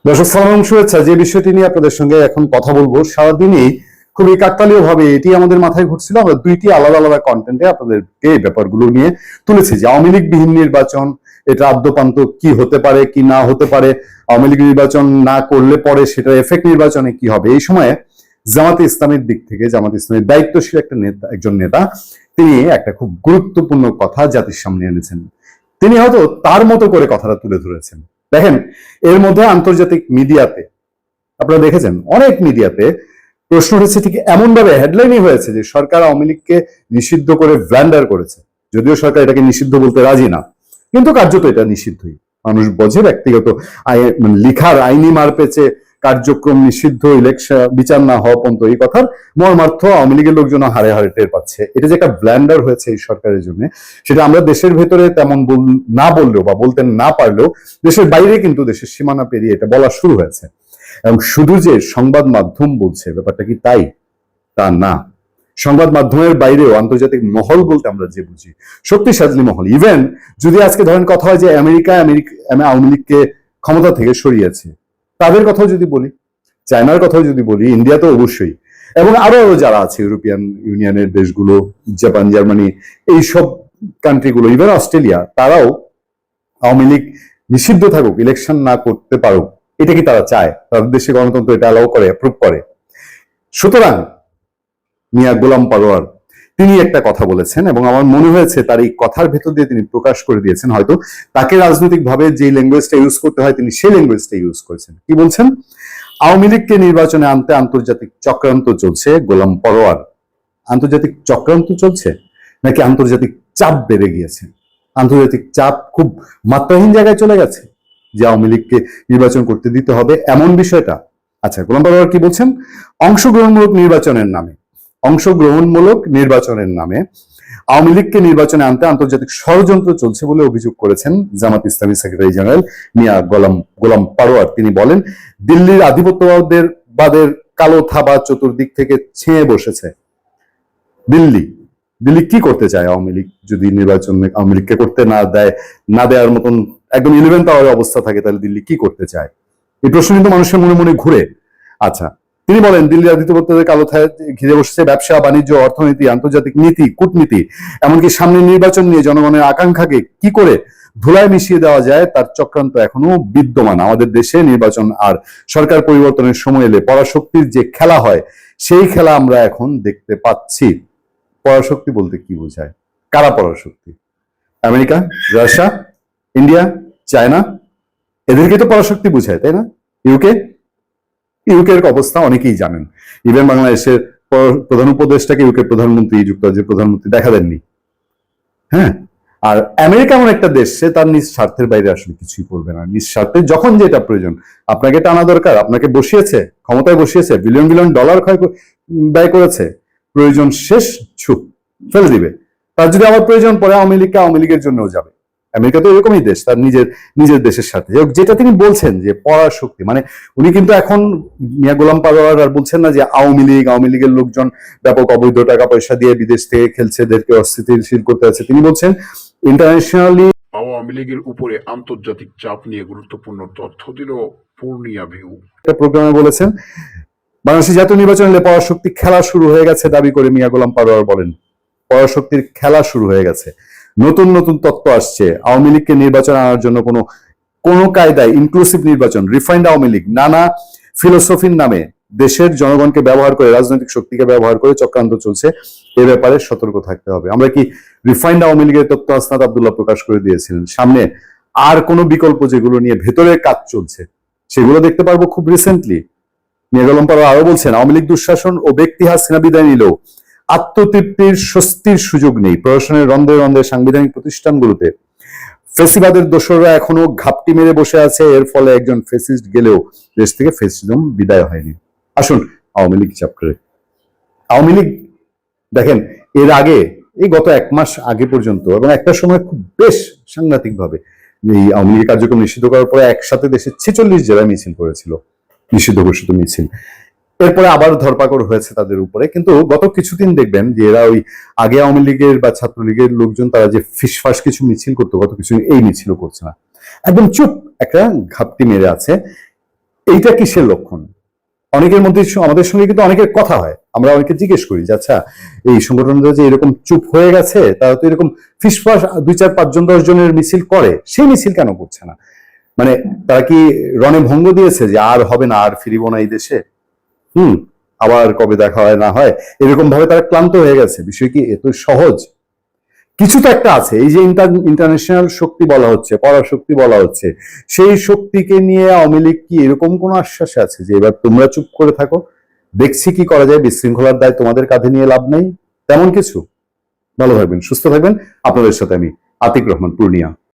দর্শক সালাম, শুভেচ্ছা। যে বিষয়টি নিয়ে আপনাদের সঙ্গে এখন কথা বলবো, সারাদিনই খুবই কাকতালীয় ভাবে এটি আমাদের মাথায় ঘুরছিল। আমরা দুইটি আলাদা আলাদা কন্টেন্টে আপনাদেরকে এই ব্যাপারগুলো নিয়ে তুলেছি যে আওয়ামী লীগ বিহীন নির্বাচন এটা আদ্যপান্ত কি হতে পারে কি না হতে পারে, আওয়ামী লীগ নির্বাচন না করলে পরে সেটা এফেক্ট নির্বাচনে কি হবে। এই সময়ে জামাতে ইসলামের দিক থেকে, জামাতে ইসলামের দায়িত্বশীল একজন নেতা তিনি একটা খুব গুরুত্বপূর্ণ কথা জাতির সামনে এনেছেন। তিনি হয়তো তার মতো করে কথাটা তুলে ধরেছেন। দেখেন, এর মধ্যে আন্তর্জাতিক মিডিয়াতে আপনারা দেখেছেন, অনেক মিডিয়াতে প্রশ্ন উঠেছে, ঠিক এমন ভাবে হেডলাইনই হয়েছে যে সরকার আওয়ামী লীগকে নিষিদ্ধ করে ব্ল্যান্ডার করেছে। যদিও সরকার এটাকে নিষিদ্ধ বলতে রাজি না, কিন্তু কার্যত এটা নিষিদ্ধই। মানুষ বোঝে ব্যক্তিগত লিখার আইনি মারপেচে কার্যক্রম নিষিদ্ধ, ইলেকশন বিচার না হওয়া পর্যন্ত, এই কথার মর্মার্থ আওয়ামী লীগের লোকজন হারে হারে টের পাচ্ছে। এটা যে একটা ব্ল্যান্ডার হয়েছে এই সরকারের জন্য, সেটা আমরা দেশের ভেতরে তেমন না বললেও বা বলতে না পারলেও দেশের বাইরে কিন্তু দেশের সীমানা পেরিয়ে এটা বলা শুরু হয়েছে। এবং শুধু যে সংবাদ মাধ্যম বলছে ব্যাপারটা কি তাই? তা না। সংবাদ মাধ্যমের বাইরেও আন্তর্জাতিক মহল বলতে আমরা যে বুঝি শক্তিশালী মহল, ইভেন যদি আজকে ধরেন কথা হয় যে আমেরিকা আওয়ামী লীগকে ক্ষমতা থেকে সরিয়েছে, তাদের কথাও যদি বলি, চায়নার কথাও যদি বলি, ইন্ডিয়া তো অবশ্যই, এবং আরো যারা আছে ইউরোপিয়ান ইউনিয়নের দেশগুলো, জাপান, জার্মানি, এইসব কান্ট্রিগুলো, ইভেন অস্ট্রেলিয়া, তারাও আওয়ামী লীগ নিষিদ্ধ থাকুক, ইলেকশন না করতে পারুক, এটা কি তারা চায়? তাদের দেশে গণতন্ত্র এটা অ্যালাউ করে, অ্যাপ্রুভ করে। সুতরাং মিয়া গোলাম পরোয়ার তিনি একটা কথা বলেছেন এবং আমার মনে হয়েছে তার এই কথার ভেতর দিয়ে তিনি প্রকাশ করে দিয়েছেন হয়তো তাকে রাজনৈতিক ভাবে যে ল্যাঙ্গুয়েজটা ইউজ করতে হয় তিনি সেই ল্যাঙ্গুয়েজটা ইউজ করেছেন। কি বলছেন? আওয়ামী লীগকে নির্বাচনে আনতে আন্তর্জাতিক চক্রান্ত চলছে। গোলাম পরোয়ার, আন্তর্জাতিক চক্রান্ত চলছে নাকি আন্তর্জাতিক চাপ বেড়ে গিয়েছে? আন্তর্জাতিক চাপ খুব মাত্রাহীন জায়গায় চলে গেছে যে আওয়ামী লীগকে নির্বাচন করতে দিতে হবে এমন বিষয়টা। আচ্ছা, গোলাম পরোয়ার কি বলছেন? অংশগ্রহণমূলক নির্বাচনের নামে আওয়ামী লীগকে নির্বাচনে আনতে আন্তর্জাতিক ষড়যন্ত্র চলছে বলে অভিযোগ করেছেন জামাত ইসলামী সেক্রেটারি জেনারেল মিয়া গোলাম পরোয়ার। তিনি বলেন, দিল্লির আধিপত্যবাদের কালো থাবা চতুর্দিক থেকে ছেয়ে বসেছে। দিল্লি কি করতে চায়? আওয়ামী লীগ যদি নির্বাচনে আওয়ামী লীগকে করতে না দেওয়ার মতন একদম 11th আওয়ারের অবস্থা থাকে, তাহলে দিল্লি কি করতে চায়? এই প্রশ্ন কিন্তু মানুষের মনে মনে ঘুরে। আচ্ছা, তিনি বলেন, দিল্লির আধিপত্যদের কালো থায় ঘিরে বসেছে ব্যবসা, বাণিজ্য, অর্থনীতি, আন্তর্জাতিক নীতি, কূটনীতি, এমনকি সামনে নির্বাচন নিয়ে জনগণের আকাঙ্ক্ষাকে কি করে ধুলায় মিশিয়ে দেওয়া যায় তার চক্রান্ত এখনো বিদ্যমান। আমাদের দেশে নির্বাচন আর সরকার পরিবর্তনের সময় এলে পরাশক্তির যে খেলা হয়, সেই খেলা আমরা এখন দেখতে পাচ্ছি। পরাশক্তি বলতে কি বোঝায়? কারা পরাশক্তি? আমেরিকা, রাশিয়া, ইন্ডিয়া, চায়না, এদেরকে তো পরাশক্তি বুঝায়, তাই না? ইউকের অবস্থা অনেকেই জানেন। ইভেন বাংলাদেশের প্রধান উপদেষ্টাকে ইউকের প্রধানমন্ত্রী, যুক্তরাজ্যের প্রধানমন্ত্রী দেখা দেননি। হ্যাঁ, আর আমেরিকা এমন একটা দেশ, সে তার নিজ স্বার্থের বাইরে আসলে কিছুই করবে না। নিজ স্বার্থে যখন যেটা প্রয়োজন, আপনাকে টানা দরকার, আপনাকে বসিয়েছে, ক্ষমতায় বসিয়েছে, বিলিয়ন বিলিয়ন ডলার ব্যয় করেছে, প্রয়োজন শেষ ছুপ ফেলে দিবে। তার যদি আবার প্রয়োজন পড়ে আওয়ামী লীগের জন্যও যাবে। আমেরিকা তো এরকমই দেশ, তার নিজের দেশের সাথে। যেটা তিনি বলছেন যে পরাশক্তি, মানে উনি কিন্তু এখন মিয়া গোলাম পরোয়ার আর বলছেন না যে আওয়ামী লীগের লোকজন ব্যাপক অবৈধ টাকা পয়সা দিয়ে বিদেশ থেকে খেলছে, এদেরকে অস্থিতিশীল করতে আছে। তিনি বলছেন ইন্টারন্যাশনালি আওয়ামী লীগের উপরে আন্তর্জাতিক চাপ নিয়ে গুরুত্বপূর্ণ তথ্য দিল পূর্ণিয়া ভিউ। প্রোগ্রামে বলেছেন, বাংলাদেশের জাতীয় নির্বাচন এলে পরাশক্তি খেলা শুরু হয়ে গেছে দাবি করে মিয়া গোলাম পরোয়ার বলেন, পরাশক্তির খেলা শুরু হয়ে গেছে। নতুন নতুন তত্ত্ব আসছে। আওয়ামী লীগকে নির্বাচন আনার জন্য কোনো কায়দায় ইনক্লুসিভ নির্বাচন, রিফাইন্ড আওয়ামী লীগ, নানা ফিলোসফির নামে দেশের জনগণকে ব্যবহার করে, রাজনৈতিক শক্তিকে ব্যবহার করে চক্রান্ত চলছে। এ ব্যাপারে সতর্ক থাকতে হবে। আমরা কি রিফাইন্ড আওয়ামী লীগের তথ্য হাসনাত আব্দুল্লাহ প্রকাশ করে দিয়েছিলেন। সামনে আর কোনো বিকল্প যেগুলো নিয়ে ভেতরে কাজ চলছে সেগুলো দেখতে পারবো খুব রিসেন্টলি। মিয়া গোলাম পরোয়ার আরো বলছেন, আওয়ামী লীগ দুঃশাসন ও ব্যক্তি হাসিনা বিদায় নিলেও আত্মতৃপ্তির স্বস্তির সুযোগ নেই। প্রশাসনের রন্ধে রন্ধে সাংবিধানিক প্রতিষ্ঠানগুলোতে ফেসিবাদের দোসররা এখনো ঘাপটি মেরে বসে আছে। এর ফলে একজন ফেসিস্ট গেলেও দেশ থেকে ফেসিজম বিদায় হয়নি। আসুন আওয়ামী লীগ চ্যাপ্টারে। আওয়ামী লীগ দেখেন, এর আগে এই গত 1 মাস আগে পর্যন্ত এবং একটা সময় খুব বেশ সাংঘাতিক ভাবে এই আওয়ামী লীগের কার্যক্রম নিষিদ্ধ করার পরে একসাথে দেশে 46 জেলায় মিছিল করেছিল, নিষিদ্ধ ঘোষিত মিছিল। এরপরে আবার ধরপাকড় হয়েছে তাদের উপরে। কিন্তু গত কিছুদিন দেখবেন যে এরা ওই আগে আওয়ামী লীগের বা ছাত্রলীগের লোকজন তারা যে ফিসফাস কিছু মিছিল করতো, গত কিছুদিন এই মিছিলও করছে না, একদম চুপ, একটা ঘাপটি মেরে আছে। এইটা কিসের লক্ষণ? অনেকের মধ্যে আমাদের সঙ্গে কিন্তু অনেকের কথা হয়, আমরা অনেকে জিজ্ঞেস করি যে আচ্ছা এই সংগঠনটা যে এরকম চুপ হয়ে গেছে, তারা তো এরকম ফিসফাস 2 4 5 জন 10 জনের মিছিল করে, সেই মিছিল কেন করছে না? মানে তারা কি রণে ভঙ্গ দিয়েছে যে আর হবে না, আর ফিরিব না এই দেশে, আবার কবে দেখা হয় না হয়, এরকম ভাবে তারা ক্লান্ত হয়ে গেছে? বিষয় কি এত সহজ? কিছু তো একটা আছে। এই যে ইন্টারন্যাশনাল শক্তি বলা হচ্ছে, পরাশক্তি বলা হচ্ছে, সেই শক্তিকে নিয়ে আওয়ামী লীগ কি এরকম কোন আশ্বাস আছে যে এবার তোমরা চুপ করে থাকো, দেখছি কি করা যায়, বিশৃঙ্খলার দায় তোমাদের কাঁধে নিয়ে লাভ নেই, তেমন কিছু? ভালো থাকবেন, সুস্থ থাকবেন। আপনাদের সাথে আমি আতিক রহমান, পূর্ণিয়া।